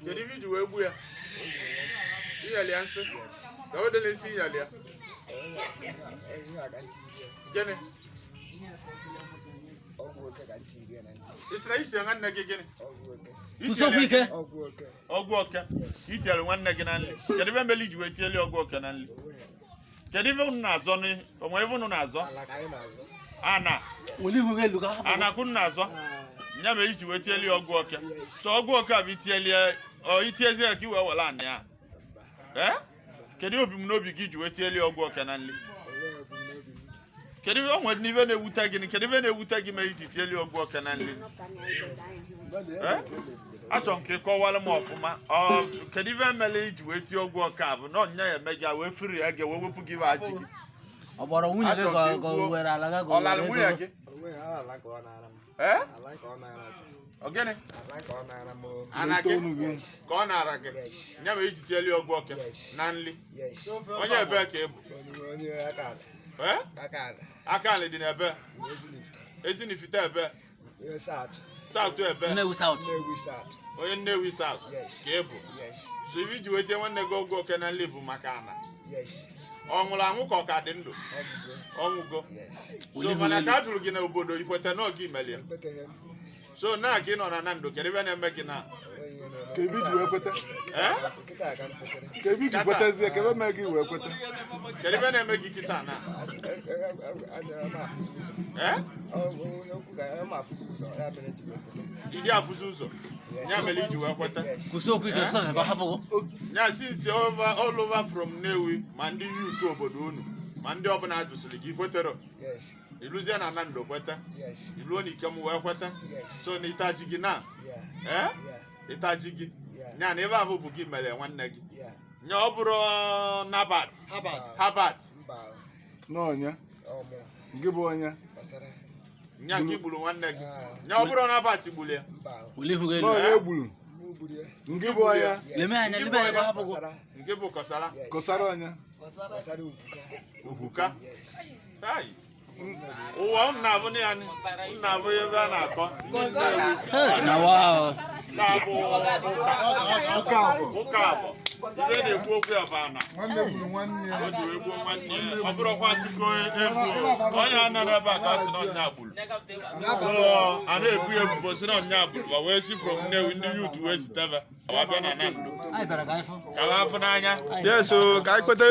Kedu ife iji wee gbuo ya? Iyali ya nsị? Ka o dele isi iyali ya? Gịnị? Isra iti ya nwanne gị gịnị? Ọgwụ oke. Itiere nwanne gị na nri. Kedu ife mele iji wee tieli ọgwụ oke na nri? Kedu ife unu na-azọ ni? Onwe ife unu na-azọ? Ana. Ana kun na-azọ? Nya me iji wee tieli ọgwụ oke. So ọgwụ oke a bụ itieli itiezi ya ka iwe wala anị ya. Kedu obi m n'obi gị iji wee tieli ọgwụ oke na nri? Kedu ife onwe n'ife na-ewute gị? Kedu ife na-ewute gị ma iji tieli ọgwụ oke na nri? Achọ nke kọwara m ọfụma. Kedu ife mere iji wee tie ọgwụ oke a bụ na ọnya ya eme gị wee firi ya gị wee wepụ gị achị gị. Ọ gbọrọ nwunye gị ka o were ala gị. Ọ lara nwunye gị? Ogene? Ana gị? Ka ọ nara gị? Nya ma iji tieli ọgwụ oke na nri. Onye ebe ka ị bụ? Aka alị dị n'ebe? Ezinifite ebe? South ebe? Nnewi South. Onye Nnewi South ka ị bụ? So ife iji wetie nwanne gị ọgwụ oke na nri bụ maka ana? Ọ nwụrụ anwụ ka ọ ka dị ndụ? Ọnwụgo? So mana ka a jụrụ gị n'obodo ikwete na oge imeli ya? So na ka ị nọ na ndụ kedu ife na-eme gị na? Ka ebi ji wee kwete. Ka ebi ji kwetezie ka ebe mee gị wee kwete. Kedu ife na-eme gị kịta na? Iji afụzi ụzọ nya mere iji wee kweta. Kwụsị okwu ike sọ na ebe hapụ. Nya since all over from Nnewi ma ndị youth obodo unu ma ndị ọbụla ajụsịrị gị kwetero. Iluzie na Nando kweta. Iluo na Ikem wee kweta. So na itaji gị na? Itaji gị. Nya na ebe ahụ bụ gị mere nwanne gị. Nya ọ bụrụ Habat. N'ọnya. Gị bụ onye. Nya gị gburu nwanne gị. Nya ọ bụrụ Habat gburu ya. N'ọnya egburu. Ngị bụ onye. Leme anya lebe anya hapụ. Nke bụ Kọsara. Kọsara onye. Ubuka. Hai. Ụwa m na-abụ ya m na-abụ ebe a na-akọ. Na wow. Ụka abụ. Ibe na-ekwu okwu ya bụ ana. Nwanne gburu nwanne ya. O ji wee gbuo nwanne ya. Ọ bụrụkwa Chukwu egwu onye a nara ebe a ka ọ sị na ọnya gburu. So a na-ebu ya ebubo sị na ọnya gburu ma wee si from Nnewi ndị youth wee zitebe. Ọ bịa na Nando. Ka afọ n'anya. Yes, so ka anyị kwete